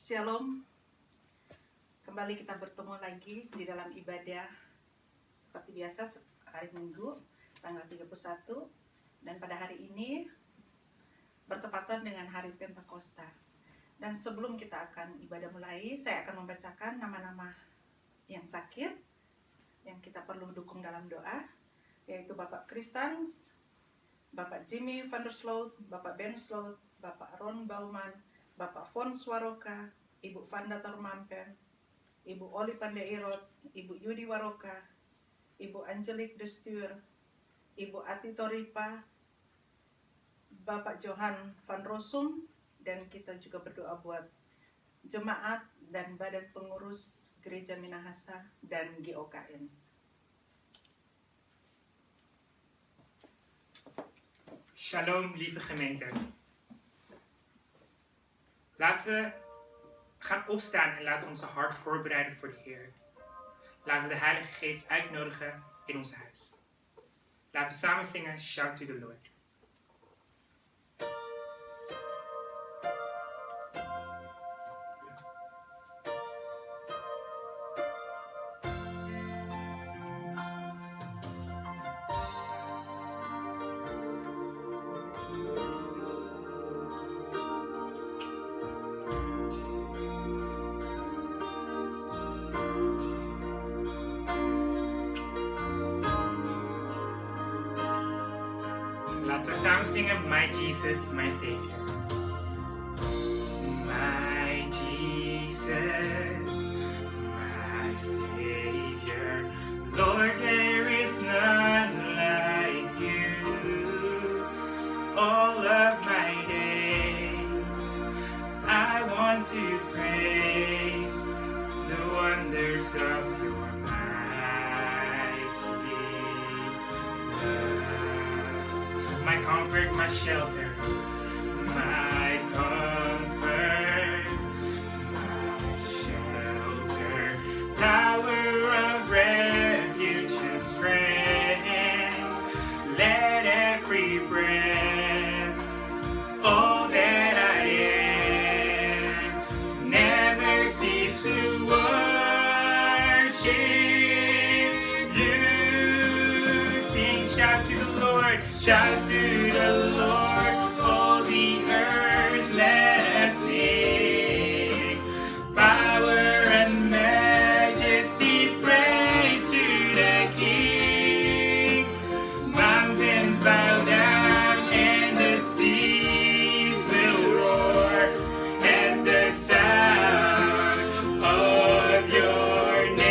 Shalom. Kembali kita bertemu lagi di dalam ibadah seperti biasa hari Minggu tanggal 31, dan pada hari ini bertepatan dengan hari Pentakosta. Dan sebelum kita akan ibadah mulai, saya akan membacakan nama-nama yang sakit yang kita perlu dukung dalam doa, yaitu Bapak Kristans, Bapak Jimmy van der Sloot, Bapak Ben Sloot, Bapak Ron Bauman, Bapak Fon Swaroka, Ibu Vanda Tormampen, Ibu Oli Pandeirot, Ibu Yudi Waroka, Ibu Angelique Destur, Ibu Ati Toripa, Bapak Johan van Rossum, dan kita juga berdoa buat jemaat dan badan pengurus Gereja Minahasa dan GOKN. Shalom, lieve gemeente. Laten we gaan opstaan en laten we onze hart voorbereiden voor de Heer. Laten we de Heilige Geest uitnodigen in ons huis. Laten we samen zingen Shout to the Lord. Laten we samen zingen My Jesus, My Savior. My Jesus, my Savior, Lord, there is none like you. All of my days, I want to praise the wonders of your mighty love. My comfort, my shelter, my comfort, my shelter, tower of refuge and strength. Let every breath, all that I am, never cease to worship you. Sing, shout to the Lord, shout to the Lord, all the earth, let us sing. Power and majesty, praise to the King. Mountains bow down and the seas will roar at the sound of your name.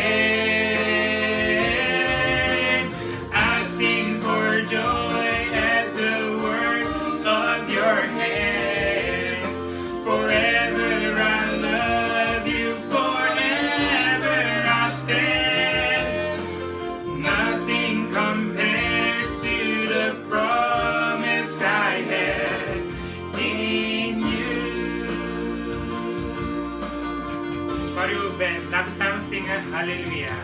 I sing for joy at the work of your hands. Forever I love you, forever I stand. Nothing compares to the promise I had in you. Waar u ook bent, laten we samen zingen Halleluja.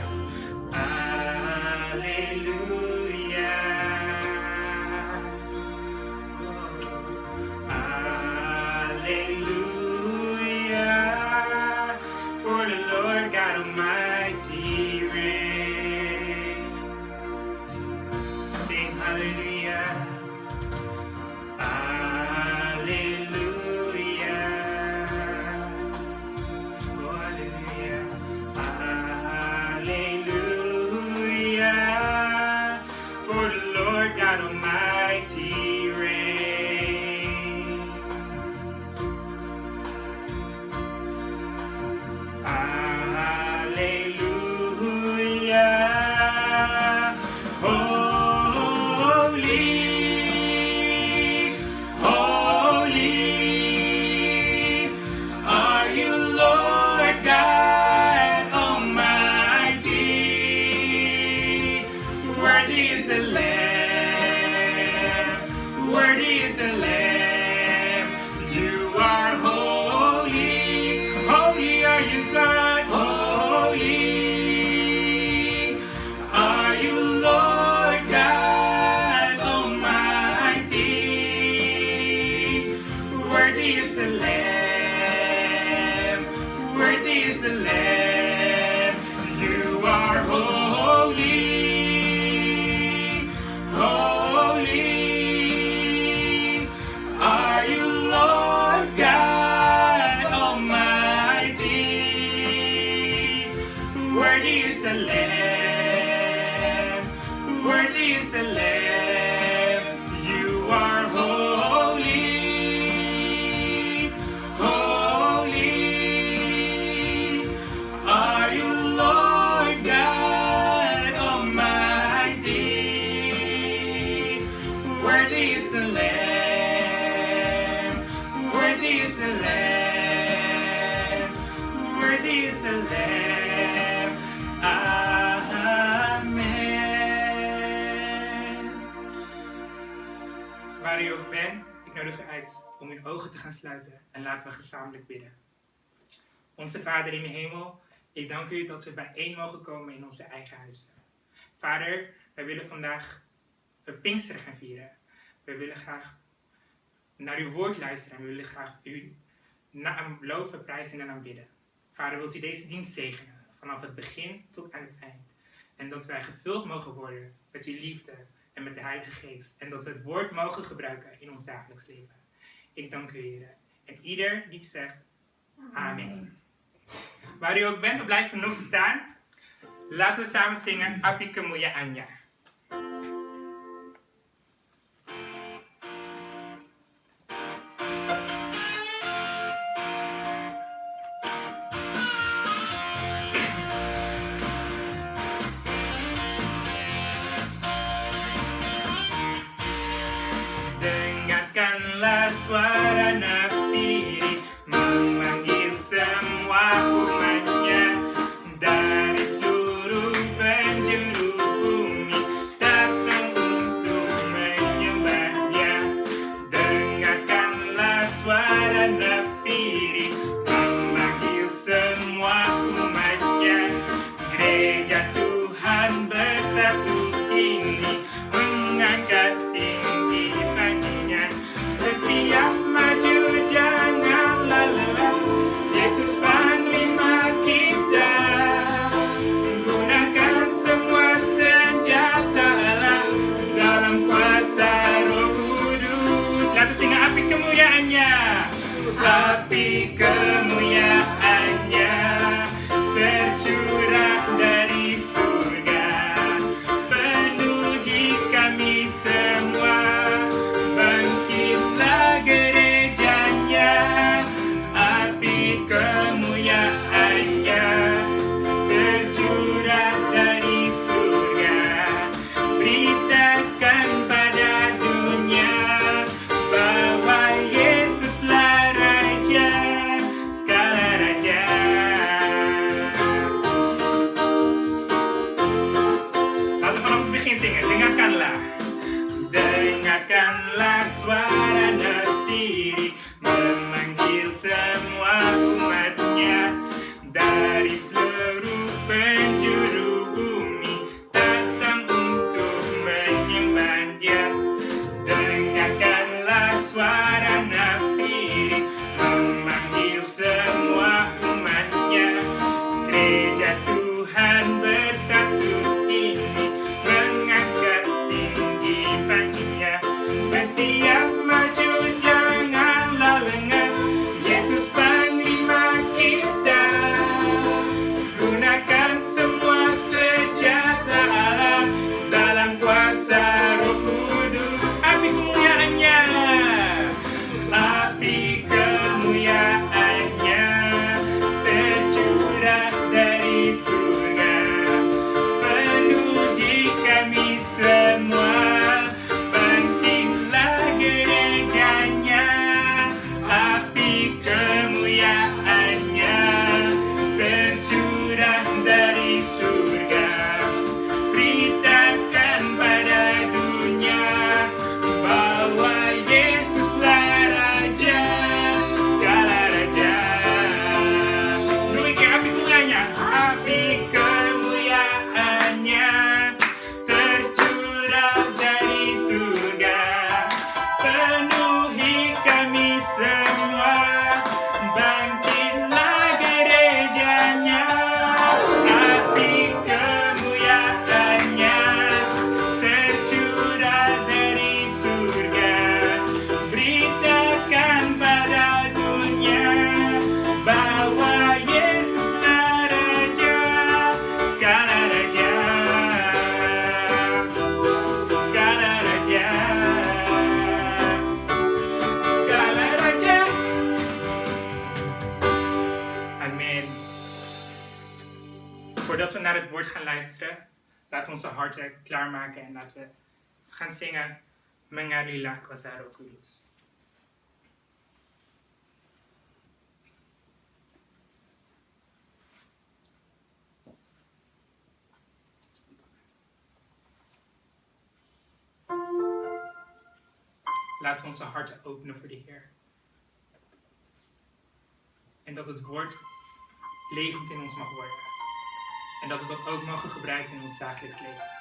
Hallelujah, for the Lord God Almighty reigns. Sing hallelujah, hallelujah, oh hallelujah, hallelujah, for the Lord God Almighty reigns. Hallelujah, holy, holy are you, Lord God Almighty. Worthy is the Lamb, worthy is the Lamb. You are holy, holy are you, God, holy are you, Lord God Almighty. Worthy is the Lamb, nodig u uit om uw ogen te gaan sluiten en laten we gezamenlijk bidden. Onze Vader in de hemel, ik dank u dat we bijeen mogen komen in onze eigen huizen. Vader, wij willen vandaag Pinksteren gaan vieren. We willen graag naar uw woord luisteren en we willen graag u loven, prijzen en aanbidden. Vader, wilt u deze dienst zegenen, vanaf het begin tot aan het eind. En dat wij gevuld mogen worden met uw liefde en met de Heilige Geest. En dat we het woord mogen gebruiken in ons dagelijks leven. Ik dank u, Heer. En ieder die zegt, amen. Waar u ook bent, we blijven nog staan. Laten we samen zingen, Api Kemuya Anya. Dengarkanlah suara nafiri memanggil semua umatnya dari seluruh penjuru bumi datang untuk menyembahnya. Dengarkanlah suara nafiri memanggil semua umatnya. Gereja Tuhan bersatu ini mengangkat tinggi baginya. Bersiap maju janganlah lelah, Yesus panglima kita. Gunakan semua senjata Allah dalam kuasa Roh Kudus. Lalu sing api kemuliaannya, api kemuliaannya tercurah dari surga, penuhi kami semua. Bangkitlah gerejanya, api kemuliaannya tercurah dari surga. Beritakan pada dunia bahwa Yesuslah Raja, segala raja. Laten we vanaf het begin zingen. Dengarkanlah. Dengarkanlah suara nafiri memanggil semua umatnya dari seluruh penjuru bumi datang untuk menyembah Dia. Dengarkanlah suara nafiri memanggil semua umatnya. Gereja Tuhan bersatu ini mengangkat tinggi baginya. Bersiap maju janganlah lengah, Yesus panglima kita. Gunakan semua senjata Allah dalam kuasa Roh Kudus. Api kemuliaannya, api kemuliaannya tercurah dari surga, penuhi kami semua. Bangkitlah gerejanya, api kemuliaannya tercurah dari surga. Beritakan pada dunia bahwa Yesuslah Raja, segala raja. Demikian api kemuliaannya, api kemuliaannya tercurah dari surga, penuhi kami semua. Bangkitlah gerejanya, api kemuliaannya tercurah dari surga. Beritakan pada dunia bahwa Yesuslah Raja, segala raja, segala raja, segala raja. Amen. Voordat we naar het woord gaan luisteren, laten we onze harten klaarmaken en laten we gaan zingen Mengalila kuasa Roh Kudus. Laten we onze harten openen voor de Heer. En dat het woord levend in ons mag worden. En dat we dat ook mogen gebruiken in ons dagelijks leven.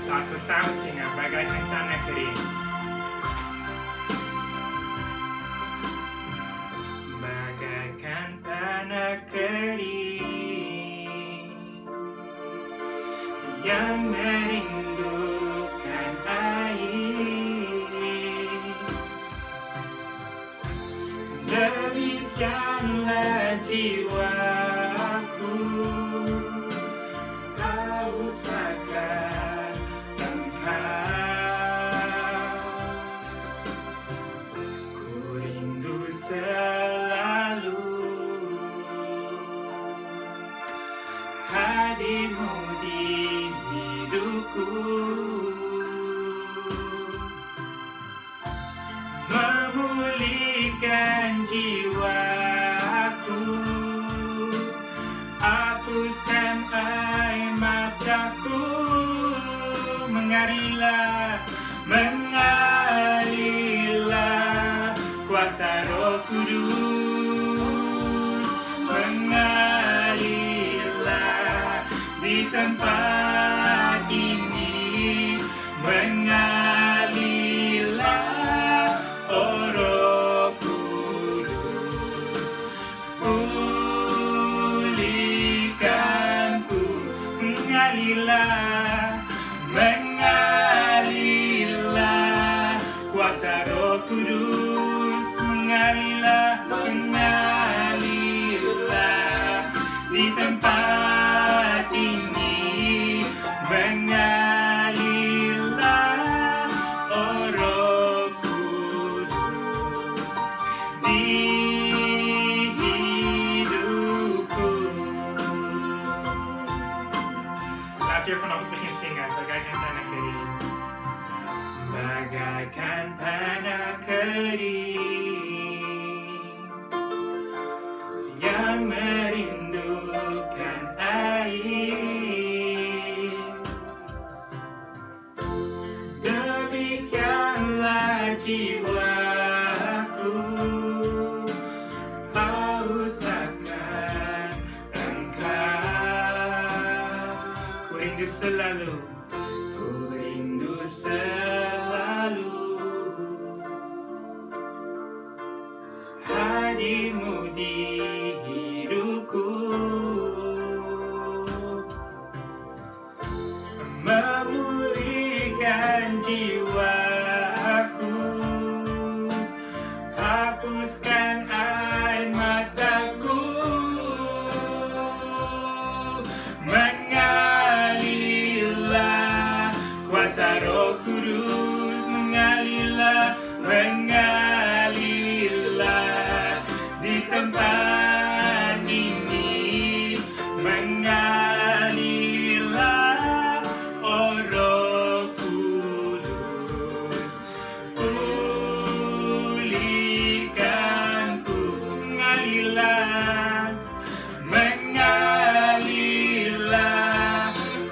Laten we samen zingen. Bagaikan tanah kering. Bagaikan tanah kering yang merindukan air, demikianlah jiwaku haus akan Ku rindu selalu hadirmu di hidupku, memulihkan jiwaku, hapuskan air mataku. Mengarilah, mengalirlah kuasa Roh Kudus, mengalirlah di tempat ini, mengalirlah, oh Roh Kudus, pulihkanku, mengalirlah, mengalirlah kuasa Roh Kudus, mengalirlah, mengalirlah di tempat ini, mengalirlah, oh Roh Kudus di hidupku. Laten we vanaf het begin zingen. Bagaikan tanah kering. Bagaikan tanah kering yang merindukan air, demikianlah jiwaku haus akan Engkau. Ku rindu selalu, ku rindu selalu hadirmu di hidupku, memulihkan jiwaku, hapuskan air mataku, mengalirlah kuasa Roh Kudus, mengalirlah, mengalirlah di tempat ini, mengalirlah, oh Roh Kudus, pulihkanku, mengalirlah, mengalirlah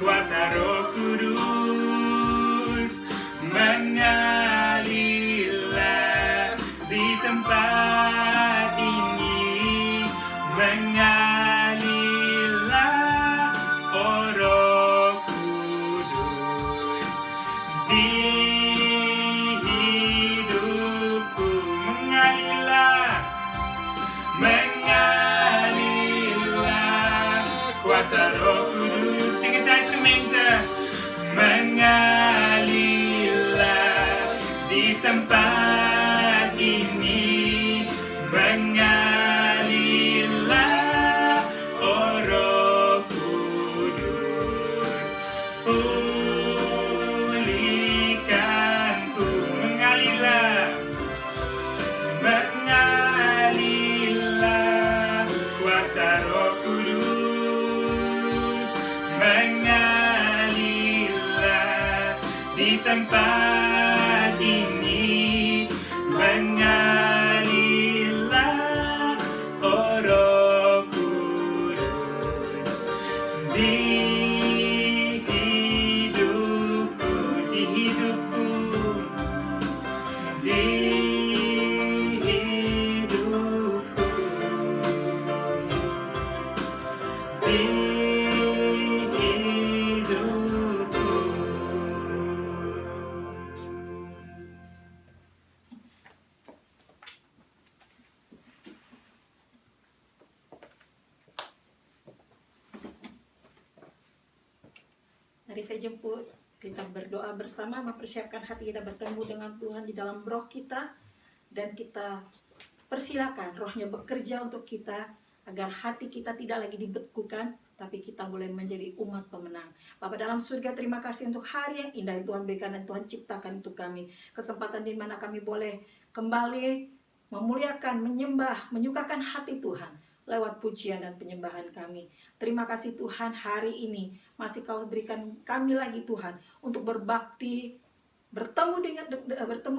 kuasa Roh Kudus, mengalirlah di tempat ini, mengalirlah, oh Roh Kudus di hidupku, mengalirlah, mengalirlah kuasa Roh Kudus. Zing het uit gemeente. Mengalirlah di tempat ini, mengalirlah, oh Roh Kudus, pulihkanku, di tempat ini mengalirlah, oh Roh Kudus, di hidupku, di hidupku, di hidupku, di hidupku. Mari saya jemput, kita berdoa bersama, mempersiapkan hati kita bertemu dengan Tuhan di dalam roh kita, dan kita persilakan rohnya bekerja untuk kita, agar hati kita tidak lagi dibekukan, tapi kita boleh menjadi umat pemenang. Bapa dalam surga, terima kasih untuk hari yang indah yang Tuhan berikan dan Tuhan ciptakan untuk kami. Kesempatan di mana kami boleh kembali memuliakan, menyembah, menyukakan hati Tuhan lewat pujian dan penyembahan kami. Terima kasih Tuhan, hari ini masih Kau berikan kami lagi Tuhan untuk berbakti, bertemu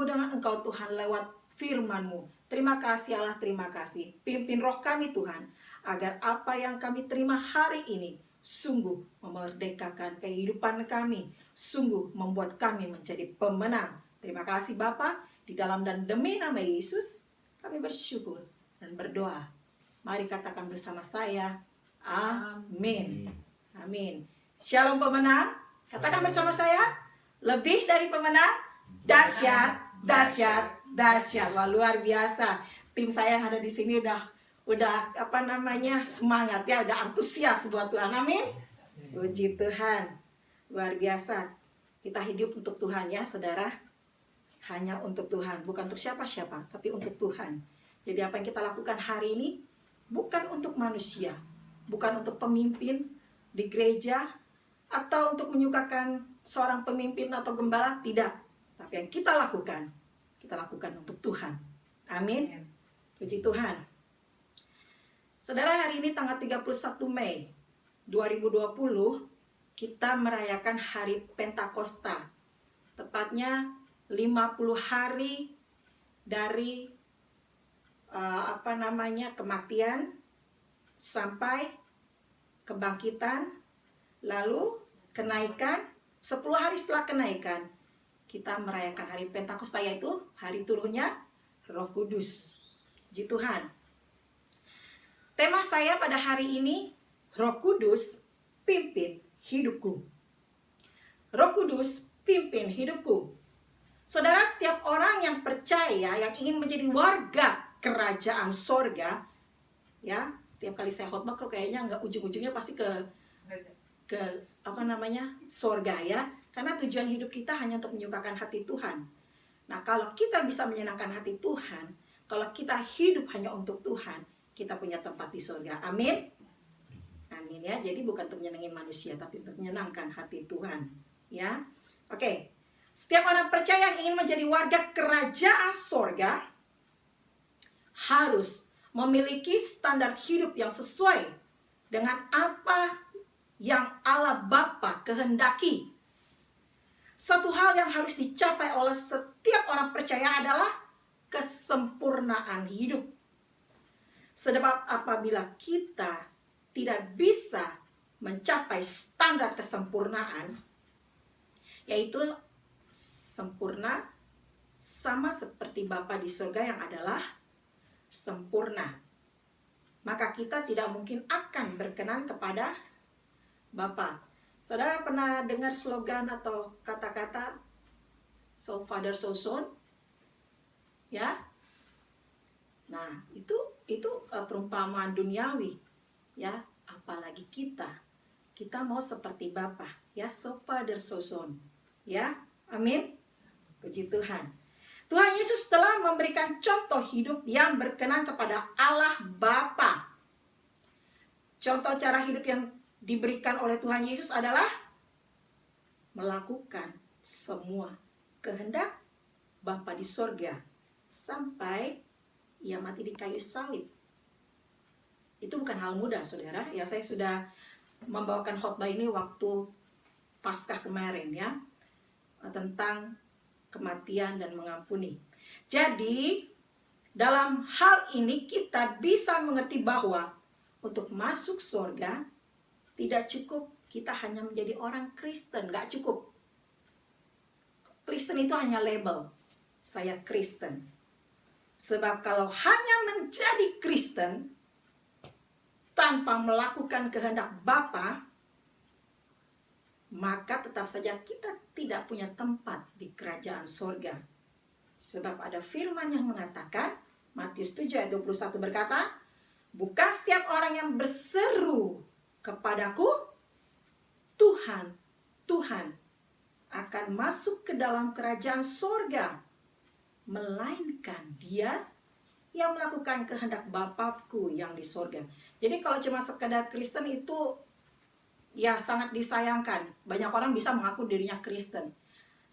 dengan Engkau Tuhan lewat firman-Mu. Terima kasih Allah, terima kasih. Pimpin roh kami Tuhan, agar apa yang kami terima hari ini sungguh memerdekakan kehidupan kami, sungguh membuat kami menjadi pemenang. Terima kasih Bapa, di dalam dan demi nama Yesus kami bersyukur dan berdoa. Mari katakan bersama saya, amin. Amin. Shalom pemenang. Katakan bersama saya, lebih dari pemenang, dahsyat, dahsyat, dahsyat. Wah, luar biasa. Tim saya yang ada di sini udah semangat ya, udah antusias buat Tuhan. Amin. Puji Tuhan. Luar biasa. Kita hidup untuk Tuhan ya, saudara. Hanya untuk Tuhan, bukan untuk siapa-siapa, tapi untuk Tuhan. Jadi apa yang kita lakukan hari ini bukan untuk manusia, bukan untuk pemimpin di gereja, atau untuk menyukakan seorang pemimpin atau gembala, tidak. Tapi yang kita lakukan untuk Tuhan. Amin. Puji Tuhan. Saudara, hari ini tanggal 31 Mei 2020, kita merayakan hari Pentakosta. Tepatnya 50 hari dari kematian sampai kebangkitan, lalu kenaikan. 10 hari setelah kenaikan, kita merayakan hari Pentakosta, yaitu hari turunnya Roh Kudus. Puji Tuhan. Tema saya pada hari ini, Roh Kudus pimpin hidupku. Roh Kudus pimpin hidupku. Saudara, setiap orang yang percaya, yang ingin menjadi warga kerajaan sorga, ya, setiap kali saya khotbah kok kayaknya nggak ujung-ujungnya pasti ke sorga ya, karena tujuan hidup kita hanya untuk menyukakan hati Tuhan. Nah, kalau kita bisa menyenangkan hati Tuhan, kalau kita hidup hanya untuk Tuhan, kita punya tempat di sorga. Amin. Amin ya. Jadi bukan untuk menyenangkan manusia, tapi untuk menyenangkan hati Tuhan. Ya. Oke. Setiap orang percaya yang ingin menjadi warga kerajaan sorga harus memiliki standar hidup yang sesuai dengan apa yang Allah Bapa kehendaki. Satu hal yang harus dicapai oleh setiap orang percaya adalah kesempurnaan hidup. Sebab apabila kita tidak bisa mencapai standar kesempurnaan, yaitu sempurna sama seperti Bapa di surga yang adalah sempurna, maka kita tidak mungkin akan berkenan kepada Bapa. Saudara pernah dengar slogan atau kata-kata so father so son? Ya. Nah, itu perumpamaan duniawi, ya. Apalagi kita mau seperti Bapa, ya, so father so son, ya. Amin. Puji Tuhan. Tuhan Yesus telah memberikan contoh hidup yang berkenan kepada Allah Bapa. Contoh cara hidup yang diberikan oleh Tuhan Yesus adalah melakukan semua kehendak Bapa di sorga sampai Ia mati di kayu salib. Itu bukan hal mudah, saudara. Ya, saya sudah membawakan khotbah ini waktu Paskah kemarin, ya. tentang kematian dan mengampuni. Jadi dalam hal ini kita bisa mengerti bahwa untuk masuk surga tidak cukup kita hanya menjadi orang Kristen, gak cukup. Kristen itu hanya label, saya Kristen. Sebab kalau hanya menjadi Kristen tanpa melakukan kehendak Bapa, maka tetap saja kita tidak punya tempat di kerajaan surga. Sebab ada firman yang mengatakan, Matius 7 ayat 21 berkata, bukan setiap orang yang berseru kepadaku, Tuhan, Tuhan, akan masuk ke dalam kerajaan surga, melainkan dia yang melakukan kehendak Bapakku yang di surga. Jadi kalau cuma sekedar Kristen itu ya sangat disayangkan. Banyak orang bisa mengaku dirinya Kristen.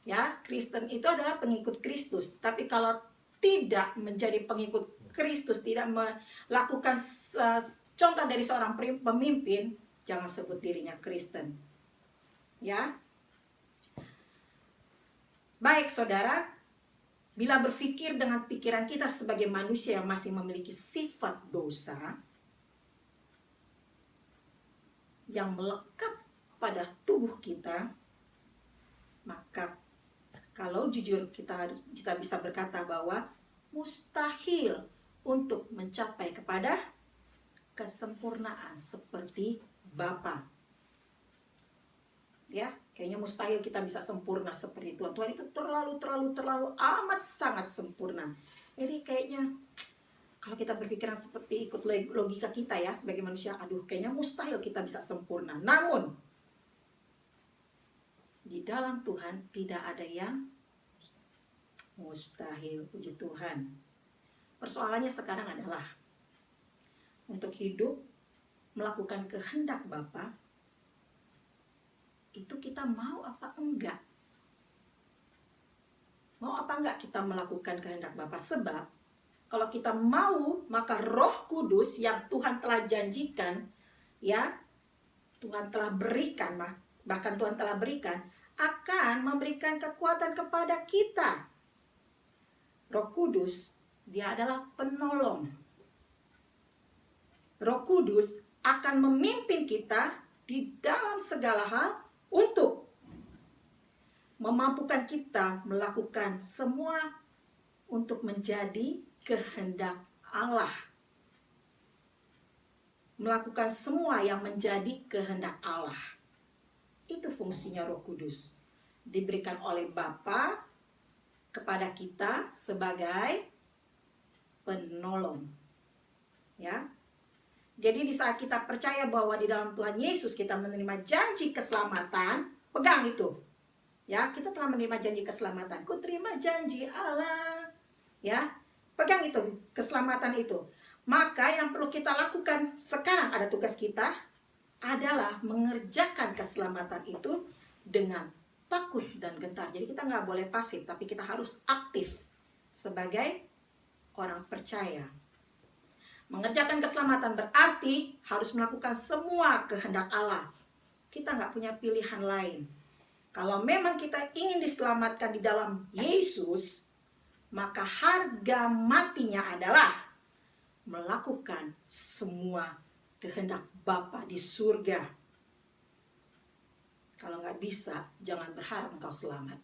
Ya, Kristen itu adalah pengikut Kristus. Tapi kalau tidak menjadi pengikut Kristus, tidak melakukan contoh dari seorang pemimpin, jangan sebut dirinya Kristen. Ya. Baik, saudara, bila berpikir dengan pikiran kita sebagai manusia yang masih memiliki sifat dosa yang melekat pada tubuh kita, maka kalau jujur kita harus bisa berkata bahwa mustahil untuk mencapai kepada kesempurnaan seperti Bapa. Ya, kayaknya mustahil kita bisa sempurna seperti Tuhan. Tuhan itu terlalu amat sangat sempurna. Jadi kayaknya kalau kita berpikiran seperti ikut logika kita ya sebagai manusia, aduh kayaknya mustahil kita bisa sempurna. Namun di dalam Tuhan tidak ada yang mustahil, puji Tuhan. Persoalannya sekarang adalah untuk hidup melakukan kehendak Bapa, itu kita mau apa enggak? Mau apa enggak kita melakukan kehendak Bapa? Sebab kalau kita mau, maka Roh Kudus yang Tuhan telah janjikan, ya, Tuhan telah berikan, bahkan Tuhan telah berikan, akan memberikan kekuatan kepada kita. Roh Kudus, dia adalah penolong. Roh Kudus akan memimpin kita di dalam segala hal untuk memampukan kita melakukan semua untuk menjadi kehendak Allah. Melakukan semua yang menjadi kehendak Allah. Itu fungsinya Roh Kudus. Diberikan oleh Bapa kepada kita sebagai penolong. Ya. Jadi di saat kita percaya bahwa di dalam Tuhan Yesus kita menerima janji keselamatan, pegang itu. Ya, kita telah menerima janji keselamatan. Ku terima janji Allah. Ya, pegang itu, keselamatan itu. Maka yang perlu kita lakukan sekarang, ada tugas kita, adalah mengerjakan keselamatan itu dengan takut dan gentar. Jadi kita nggak boleh pasif, tapi kita harus aktif sebagai orang percaya. Mengerjakan keselamatan berarti harus melakukan semua kehendak Allah. Kita nggak punya pilihan lain. Kalau memang kita ingin diselamatkan di dalam Yesus, maka harga matinya adalah melakukan semua kehendak Bapa di surga. Kalau nggak bisa, jangan berharap engkau selamat.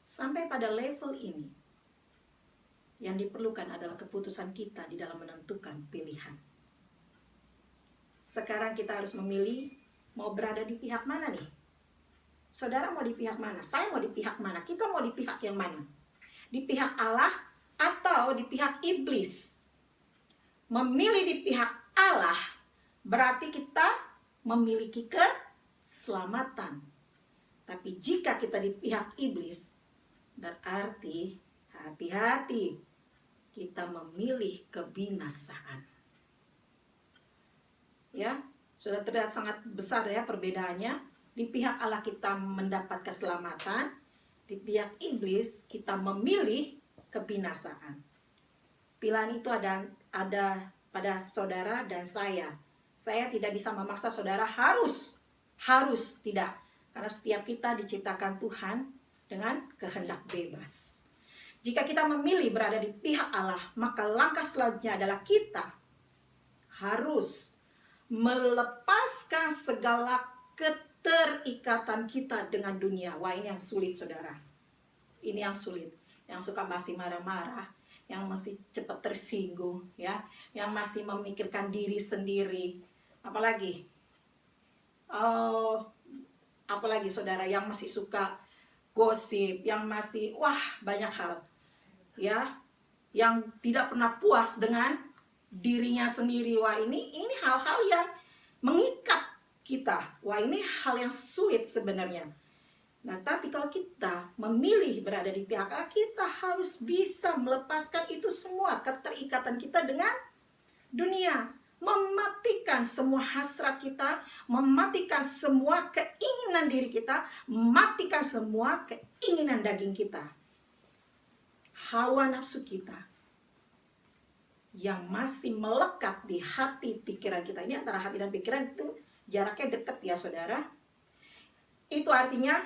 Sampai pada level ini, yang diperlukan adalah keputusan kita di dalam menentukan pilihan. Sekarang kita harus memilih mau berada di pihak mana nih? Saudara mau di pihak mana? Saya mau di pihak mana? Kita mau di pihak yang mana? Di pihak Allah atau di pihak iblis? Memilih di pihak Allah berarti kita memiliki keselamatan. Tapi jika kita di pihak iblis, berarti hati-hati, kita memilih kebinasaan. Ya, sudah terlihat sangat besar ya perbedaannya. Di pihak Allah kita mendapat keselamatan, di pihak iblis kita memilih kebinasaan. Pilihan itu ada pada saudara dan saya. Saya tidak bisa memaksa saudara harus Harus tidak, karena setiap kita diciptakan Tuhan dengan kehendak bebas. Jika kita memilih berada di pihak Allah, maka langkah selanjutnya adalah kita harus melepaskan segala keterikatan kita dengan dunia. Wah, ini yang sulit, saudara. Ini yang sulit. Yang suka masih marah-marah, yang masih cepat tersinggung, ya, yang masih memikirkan diri sendiri. Apalagi saudara, yang masih suka gosip, yang masih banyak hal, ya, yang tidak pernah puas dengan dirinya sendiri. Wah, ini hal-hal yang mengikat kita. Wah, ini hal yang sulit sebenarnya. Nah, tapi kalau kita memilih berada di pihak Allah, kita harus bisa melepaskan itu semua, keterikatan kita dengan dunia. Mematikan semua hasrat kita, mematikan semua keinginan diri kita, mematikan semua keinginan daging kita. Hawa nafsu kita yang masih melekat di hati pikiran kita. Ini antara hati dan pikiran itu jaraknya dekat ya, saudara. Itu artinya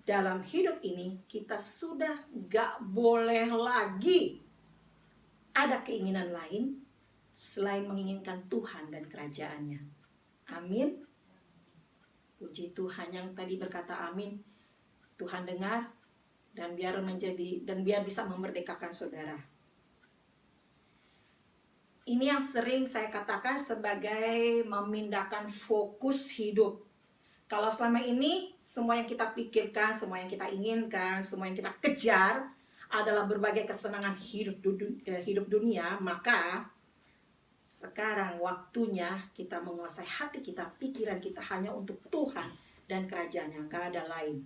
dalam hidup ini kita sudah gak boleh lagi ada keinginan lain selain menginginkan Tuhan dan kerajaannya. Amin. Puji Tuhan yang tadi berkata amin. Tuhan dengar dan biar bisa memerdekakan saudara. Ini yang sering saya katakan sebagai memindahkan fokus hidup. Kalau selama ini semua yang kita pikirkan, semua yang kita inginkan, semua yang kita kejar adalah berbagai kesenangan hidup dunia, maka sekarang waktunya kita menguasai hati kita, pikiran kita hanya untuk Tuhan dan kerajaan, yang gak ada lain.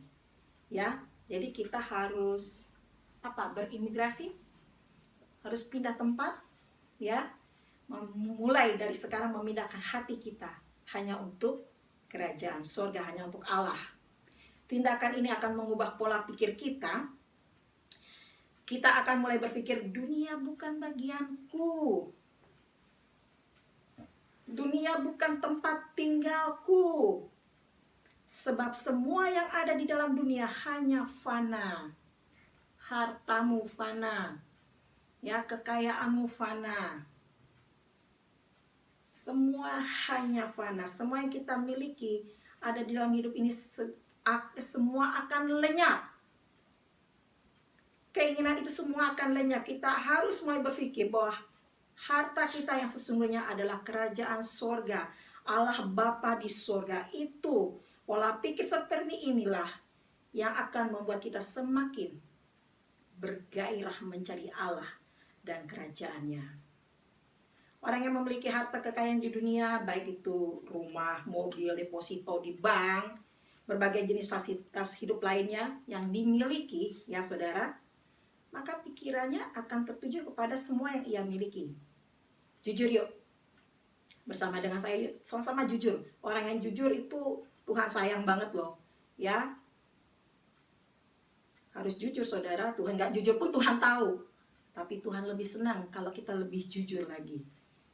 Ya, jadi kita harus berimigrasi, harus pindah tempat, ya, mulai dari sekarang memindahkan hati kita hanya untuk kerajaan sorga, hanya untuk Allah. Tindakan ini akan mengubah pola pikir kita. Kita akan mulai berpikir, dunia bukan bagianku. Dunia bukan tempat tinggalku. Sebab semua yang ada di dalam dunia hanya fana. Hartamu fana. Ya, kekayaanmu fana. Semua hanya fana. Semua yang kita miliki ada di dalam hidup ini semua akan lenyap. Keinginan itu semua akan lenyap. Kita harus mulai berpikir bahwa harta kita yang sesungguhnya adalah kerajaan sorga. Allah Bapa di sorga. Itu pola pikir seperti inilah yang akan membuat kita semakin bergairah mencari Allah dan kerajaannya. Orang yang memiliki harta kekayaan di dunia, baik itu rumah, mobil, deposito di bank, berbagai jenis fasilitas hidup lainnya yang dimiliki, ya saudara, maka pikirannya akan tertuju kepada semua yang ia miliki. Jujur yuk, bersama dengan saya yuk, sama-sama jujur. Orang yang jujur itu Tuhan sayang banget loh, ya. Harus jujur saudara, Tuhan gak jujur pun Tuhan tahu. Tapi Tuhan lebih senang kalau kita lebih jujur lagi.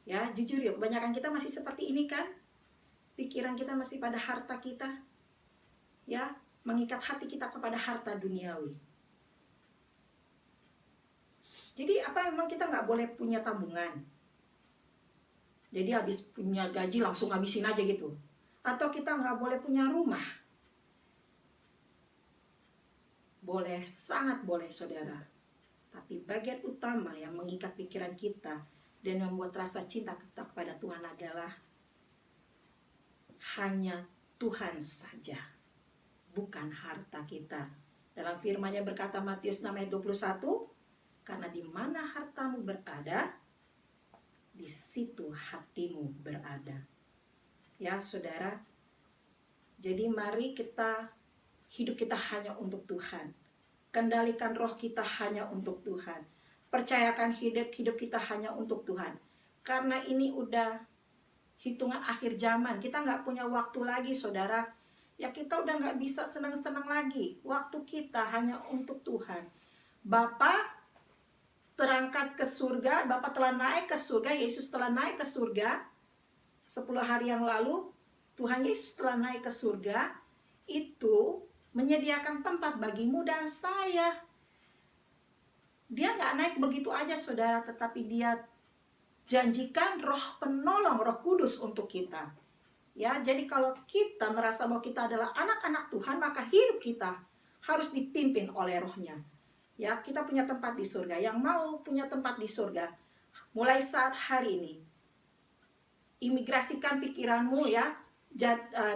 Ya, jujur yuk, kebanyakan kita masih seperti ini kan? Pikiran kita masih pada harta kita. Ya, mengikat hati kita kepada harta duniawi. Jadi memang kita nggak boleh punya tabungan? Jadi habis punya gaji langsung habisin aja gitu. Atau kita nggak boleh punya rumah? Boleh, sangat boleh saudara. Tapi bagian utama yang mengikat pikiran kita dan membuat rasa cinta kita kepada Tuhan adalah hanya Tuhan saja, bukan harta kita. Dalam firman-Nya berkata Matius 6 ayat 21, karena di mana hartamu berada, di situ hatimu berada. Ya saudara, jadi mari hidup kita hanya untuk Tuhan. Kendalikan roh kita hanya untuk Tuhan. Percayakan hidup kita hanya untuk Tuhan. Karena ini udah hitungan akhir zaman. Kita nggak punya waktu lagi saudara. Ya kita udah nggak bisa senang-senang lagi. Waktu kita hanya untuk Tuhan. Bapa terangkat ke surga. Bapa telah naik ke surga. Yesus telah naik ke surga 10 hari yang lalu. Tuhan Yesus telah naik ke surga, itu menyediakan tempat bagimu dan saya. Dia nggak naik begitu aja saudara, tetapi dia janjikan roh penolong, roh kudus untuk kita. Ya, jadi kalau kita merasa bahwa kita adalah anak-anak Tuhan, maka hidup kita harus dipimpin oleh rohnya. Ya, kita punya tempat di surga. Yang mau punya tempat di surga, mulai saat hari ini, imigrasikan pikiranmu ya.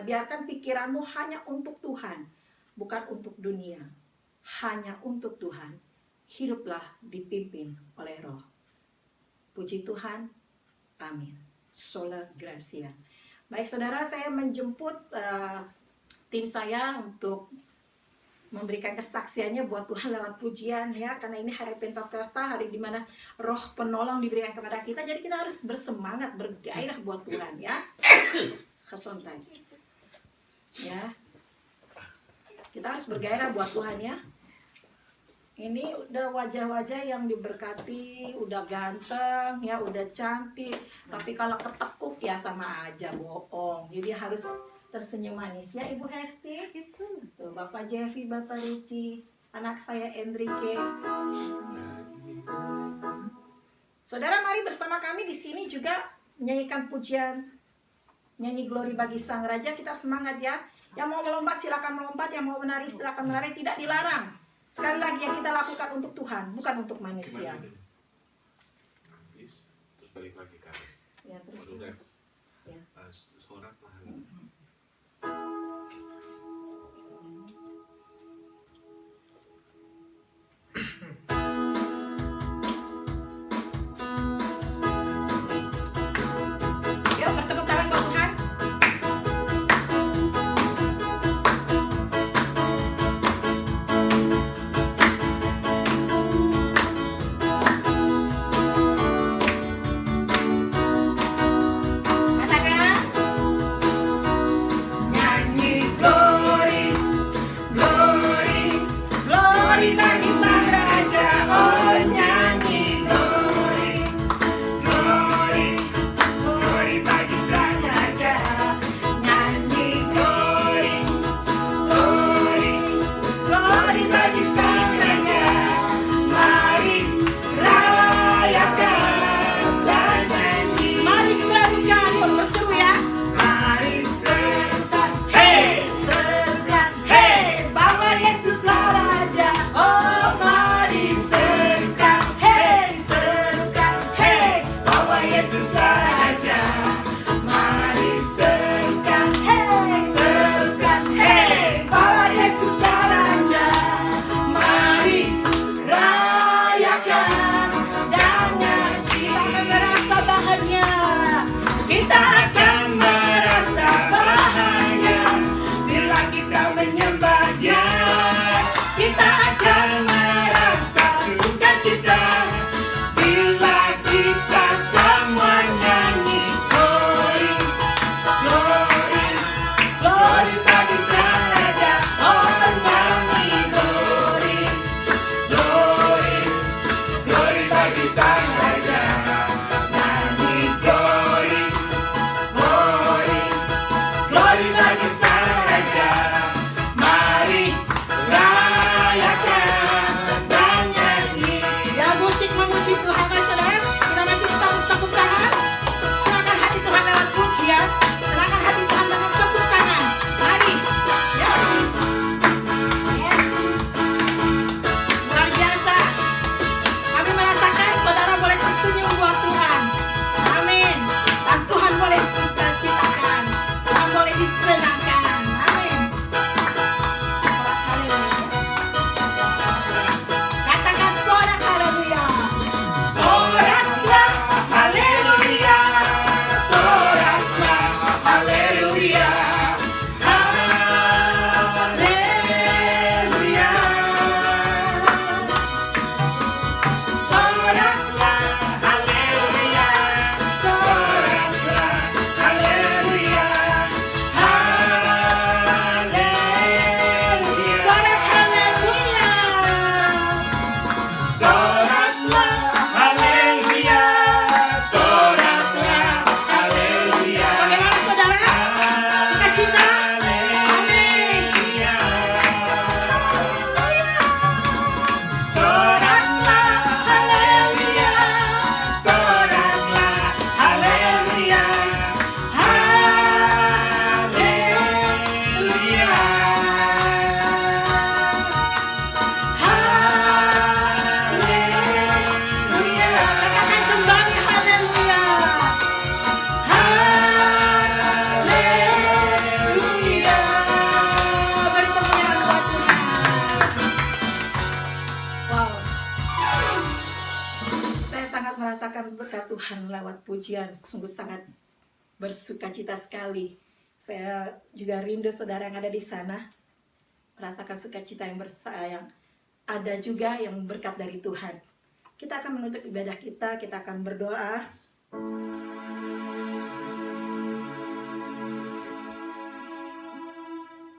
Biarkan pikiranmu hanya untuk Tuhan, bukan untuk dunia. Hanya untuk Tuhan. Hiduplah dipimpin oleh roh. Puji Tuhan. Amin. Sola Gracia. Baik saudara, saya menjemput tim saya untuk memberikan kesaksiannya buat Tuhan lewat pujian ya, karena ini hari Pentakosta, hari dimana roh penolong diberikan kepada kita, jadi kita harus bersemangat, bergairah buat Tuhan ya. Kesontai ya, kita harus bergairah buat Tuhan ya. Ini udah wajah-wajah yang diberkati, udah ganteng ya, udah cantik, tapi kalau ketekuk ya sama aja bohong. Jadi harus tersenyum manis ya Ibu Hesti. Tuh Bapak Jeffy, Bapak Ricci, anak saya Enrique. Saudara, mari bersama kami di sini juga menyanyikan pujian, nyanyi glory bagi Sang Raja. Kita semangat ya. Yang mau melompat silakan melompat, yang mau menari silakan menari, tidak dilarang. Sekali lagi yang kita lakukan untuk Tuhan, bukan untuk manusia. Terus balik lagi ke atas. Ya, terus. Ya. Sorak lah. Yuk bertepuk tangan buat Tuhan. Katakan, nyanyi glory, glory, glory bagi Sang Raja. Oh nyanyi glory, glory, glory bagi Sang Raja. Nyanyi glory, glory, glory bagi Sang Raja. Mari rayakan dan nyanyi. Mari serukan, yuk berseru ya. Mari serukan, hey, serukan, hey, bahwa Yesuslah Raja. Oh mari serukan, hey, bahwa Yesuslah Raja. Mari serukan, hey, bahwa Yesuslah Raja. Mari rayakan dan nyanyi. Kita akan merasa bahagia bila kita menyembah Dia. Kita akan merasa sukacita bila kita semua nyanyi glory, glory, glory bagi Sang Raja. Oh nyanyi glory, glory, glory bagi Sang Raja. Nyanyi glory, glory, glory bagi Sang Raja. berkat Tuhan lewat pujian, sungguh sangat bersuka cita sekali. Saya juga rindu saudara yang ada di sana merasakan sukacita yang bersayang. Ada juga yang berkat dari Tuhan. Kita akan menutup ibadah kita akan berdoa.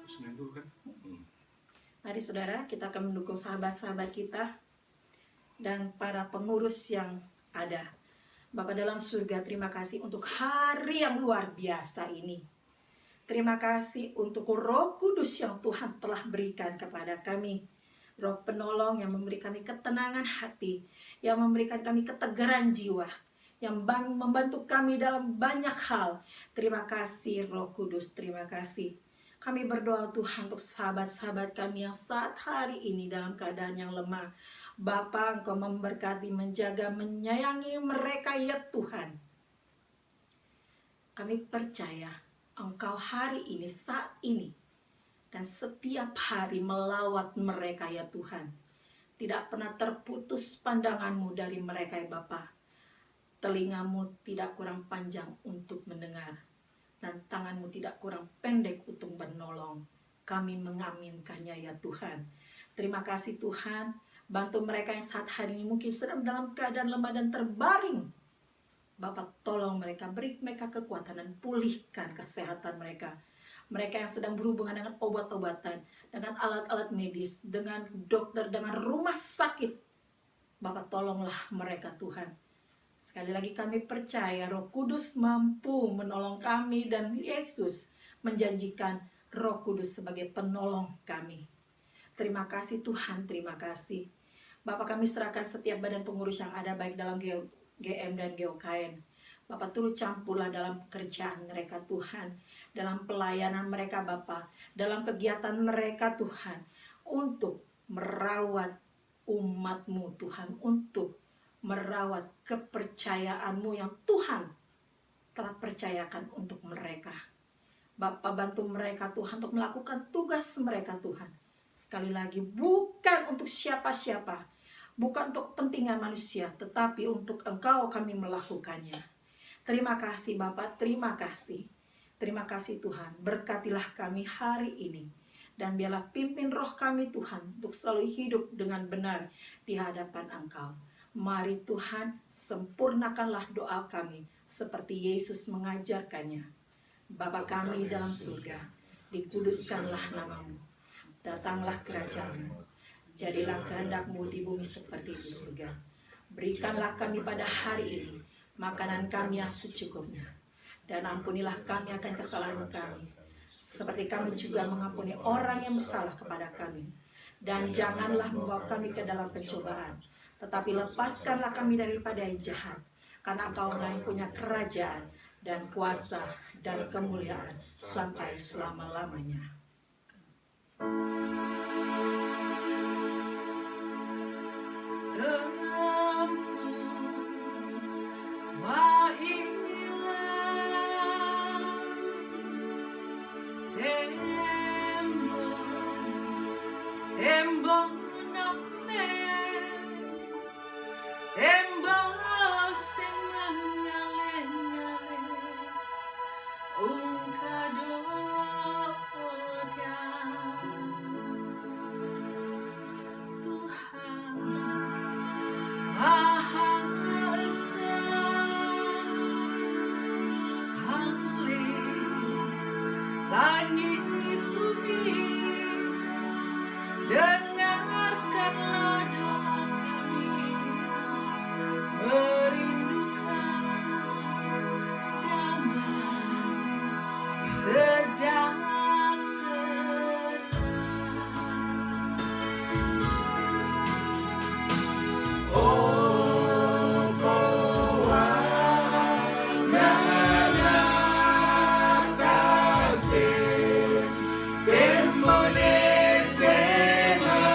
Senin dulu kan? Mari saudara, kita akan mendukung sahabat-sahabat kita dan para pengurus yang ada. Bapa dalam surga, terima kasih untuk hari yang luar biasa ini. Terima kasih untuk Roh Kudus yang Tuhan telah berikan kepada kami. Roh penolong yang memberi kami ketenangan hati, yang memberikan kami ketegaran jiwa, yang membantu kami dalam banyak hal. Terima kasih Roh Kudus, terima kasih. Kami berdoa Tuhan untuk sahabat-sahabat kami yang saat hari ini dalam keadaan yang lemah. Bapa, Engkau memberkati, menjaga, menyayangi mereka ya Tuhan. Kami percaya Engkau hari ini, saat ini, dan setiap hari melawat mereka ya Tuhan. Tidak pernah terputus pandangan-Mu dari mereka ya Bapa. Telinga-Mu tidak kurang panjang untuk mendengar, dan tangan-Mu tidak kurang pendek untuk menolong. Kami mengaminkannya ya Tuhan. Terima kasih Tuhan. Bantu mereka yang saat hari ini mungkin sedang dalam keadaan lemah dan terbaring. Bapak tolong mereka, beri mereka kekuatan dan pulihkan kesehatan mereka. Mereka yang sedang berhubungan dengan obat-obatan, dengan alat-alat medis, dengan dokter, dengan rumah sakit. Bapak tolonglah mereka Tuhan. Sekali lagi kami percaya Roh Kudus mampu menolong kami dan Yesus menjanjikan Roh Kudus sebagai penolong kami. Terima kasih Tuhan, terima kasih. Bapak kami serahkan setiap badan pengurus yang ada baik dalam GM dan GOKN. Bapak turut campurlah dalam kerjaan mereka Tuhan, dalam pelayanan mereka Bapak, dalam kegiatan mereka Tuhan, untuk merawat umat-Mu Tuhan, untuk merawat kepercayaan-Mu yang Tuhan telah percayakan untuk mereka. Bapak bantu mereka Tuhan untuk melakukan tugas mereka Tuhan. Sekali lagi, bukan untuk siapa-siapa, bukan untuk kepentingan manusia, tetapi untuk Engkau kami melakukannya. Terima kasih Bapak, terima kasih. Terima kasih Tuhan, berkatilah kami hari ini. Dan biarlah pimpin roh kami Tuhan, untuk selalu hidup dengan benar di hadapan Engkau. Mari Tuhan, sempurnakanlah doa kami, seperti Yesus mengajarkannya. Bapa kami dalam surga, dikuduskanlah nama-Mu. Datanglah kerajaan-Mu. Jadilah kehendak-Mu di bumi seperti di surga. Berikanlah kami pada hari ini makanan kami yang secukupnya. Dan ampunilah kami akan kesalahan kami, seperti kami juga mengampuni orang yang bersalah kepada kami. Dan janganlah membawa kami ke dalam pencobaan, tetapi lepaskanlah kami daripada yang jahat. Karena Engkau yang punya kerajaan dan kuasa dan kemuliaan sampai selama-lamanya. Langit bumi, dengarkanlah doa kami, merindukan damai sejahtera. Oh, tempo de semana.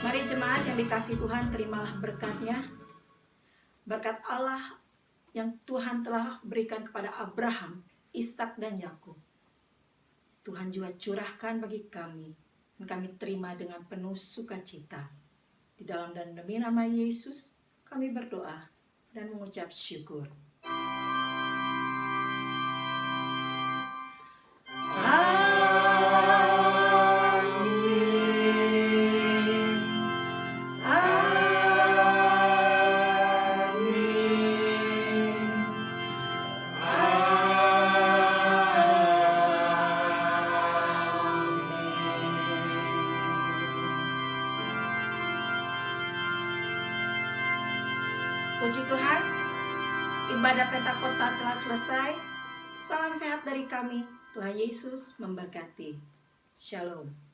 Mari jemaat yang dikasihi Tuhan, terimalah berkat-Nya. Berkat Allah yang Tuhan telah berikan kepada Abraham, Ishak dan Yakub. Tuhan juga curahkan bagi kami, dan kami terima dengan penuh sukacita. Di dalam dan demi nama Yesus, kami berdoa dan mengucap syukur. Amin. Puji Tuhan, ibadah Pentakosta telah selesai. Salam sehat dari kami. Tuhan Yesus memberkati. Shalom.